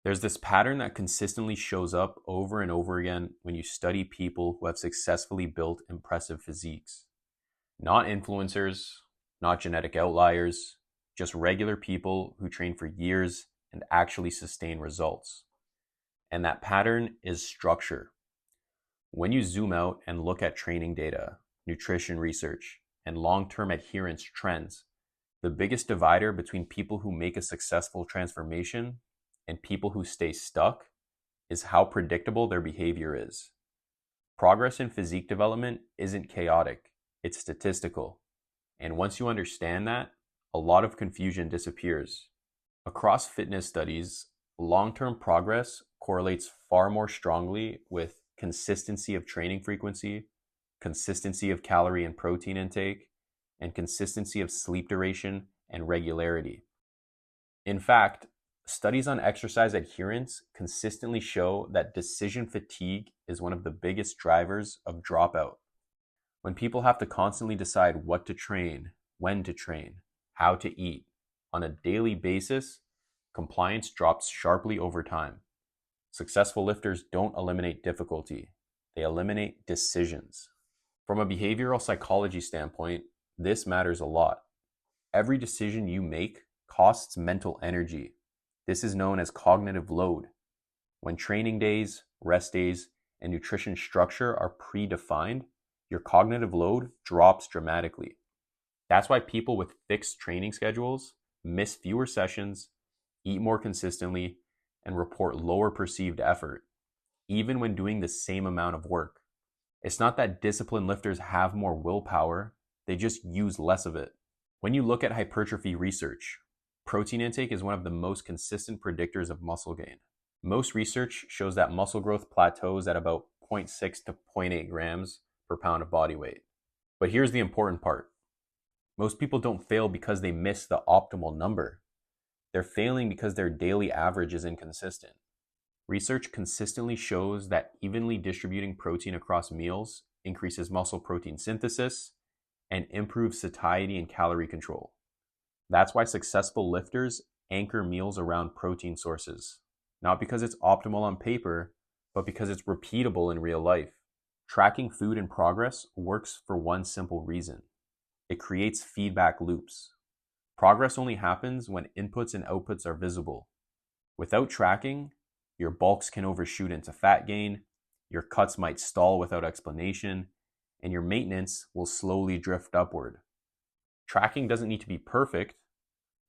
There's this pattern that consistently shows up over and over again when you study people who have successfully built impressive physiques. Not influencers, not genetic outliers, just regular people who train for years and actually sustain results. And that pattern is structure. When you zoom out and look at training data, nutrition research, and long-term adherence trends, the biggest divider between people who make a successful transformation and people who stay stuck is how predictable their behavior is. Progress in physique development isn't chaotic, it's statistical. And once you understand that, a lot of confusion disappears. Across fitness studies, long-term progress correlates far more strongly with consistency of training frequency, consistency of calorie and protein intake, and consistency of sleep duration and regularity. In fact, studies on exercise adherence consistently show that decision fatigue is one of the biggest drivers of dropout. When people have to constantly decide what to train, when to train, how to eat on a daily basis, compliance drops sharply over time. Successful lifters don't eliminate difficulty, they eliminate decisions. From a behavioral psychology standpoint, this matters a lot. Every decision you make costs mental energy. This is known as cognitive load. When training days, rest days, and nutrition structure are predefined, your cognitive load drops dramatically. That's why people with fixed training schedules miss fewer sessions, eat more consistently, and report lower perceived effort, even when doing the same amount of work. It's not that disciplined lifters have more willpower, they just use less of it. When you look at hypertrophy research, protein intake is one of the most consistent predictors of muscle gain. Most research shows that muscle growth plateaus at about 0.6 to 0.8 grams per pound of body weight. But here's the important part. Most people don't fail because they miss the optimal number. They're failing because their daily average is inconsistent. Research consistently shows that evenly distributing protein across meals increases muscle protein synthesis and improves satiety and calorie control. That's why successful lifters anchor meals around protein sources, not because it's optimal on paper, but because it's repeatable in real life. Tracking food and progress works for one simple reason. It creates feedback loops. Progress only happens when inputs and outputs are visible. Without tracking, your bulks can overshoot into fat gain, your cuts might stall without explanation, and your maintenance will slowly drift upward. Tracking doesn't need to be perfect,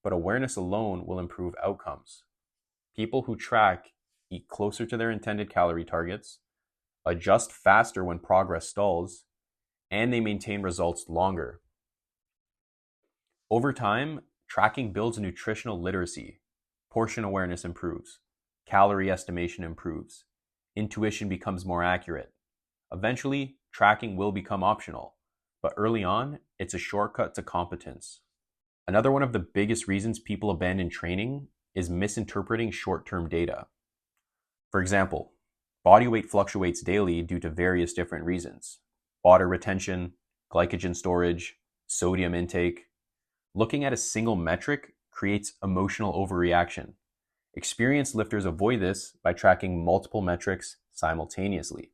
but awareness alone will improve outcomes. People who track eat closer to their intended calorie targets, adjust faster when progress stalls, and they maintain results longer. Over time, tracking builds nutritional literacy. Portion awareness improves. Calorie estimation improves. Intuition becomes more accurate. Eventually, tracking will become optional, but early on, it's a shortcut to competence. Another one of the biggest reasons people abandon training is misinterpreting short-term data. For example, body weight fluctuates daily due to various different reasons: water retention, glycogen storage, sodium intake. Looking at a single metric creates emotional overreaction. Experienced lifters avoid this by tracking multiple metrics simultaneously.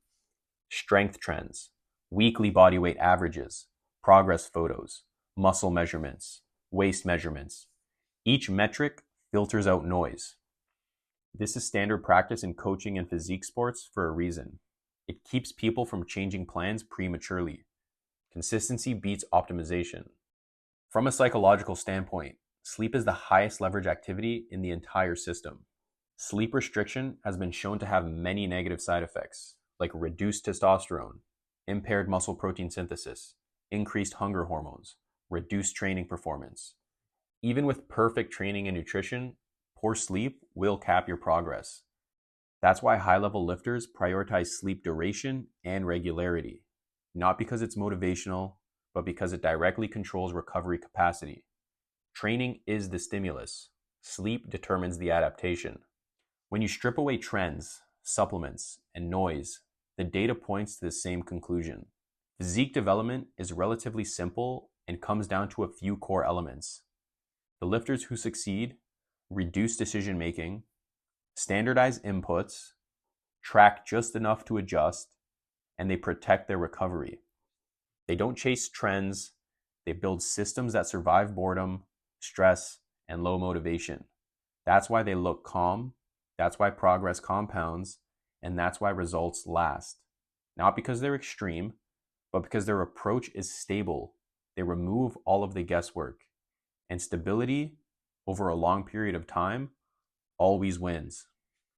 Strength trends, weekly body weight averages, progress photos, muscle measurements, waist measurements. Each metric filters out noise. This is standard practice in coaching and physique sports for a reason. It keeps people from changing plans prematurely. Consistency beats optimization. From a psychological standpoint, sleep is the highest leverage activity in the entire system. Sleep restriction has been shown to have many negative side effects, like reduced testosterone, impaired muscle protein synthesis, increased hunger hormones, reduced training performance. Even with perfect training and nutrition, poor sleep will cap your progress. That's why high-level lifters prioritize sleep duration and regularity, not because it's motivational, but because it directly controls recovery capacity. Training is the stimulus. Sleep determines the adaptation. When you strip away trends, supplements, and noise, the data points to the same conclusion. Physique development is relatively simple and comes down to a few core elements. The lifters who succeed reduce decision making, standardize inputs, track just enough to adjust, and they protect their recovery. They don't chase trends. They build systems that survive boredom, stress, and low motivation. That's why they look calm. That's why progress compounds. And that's why results last. Not because they're extreme, but because their approach is stable. They remove all of the guesswork. And stability over a long period of time always wins.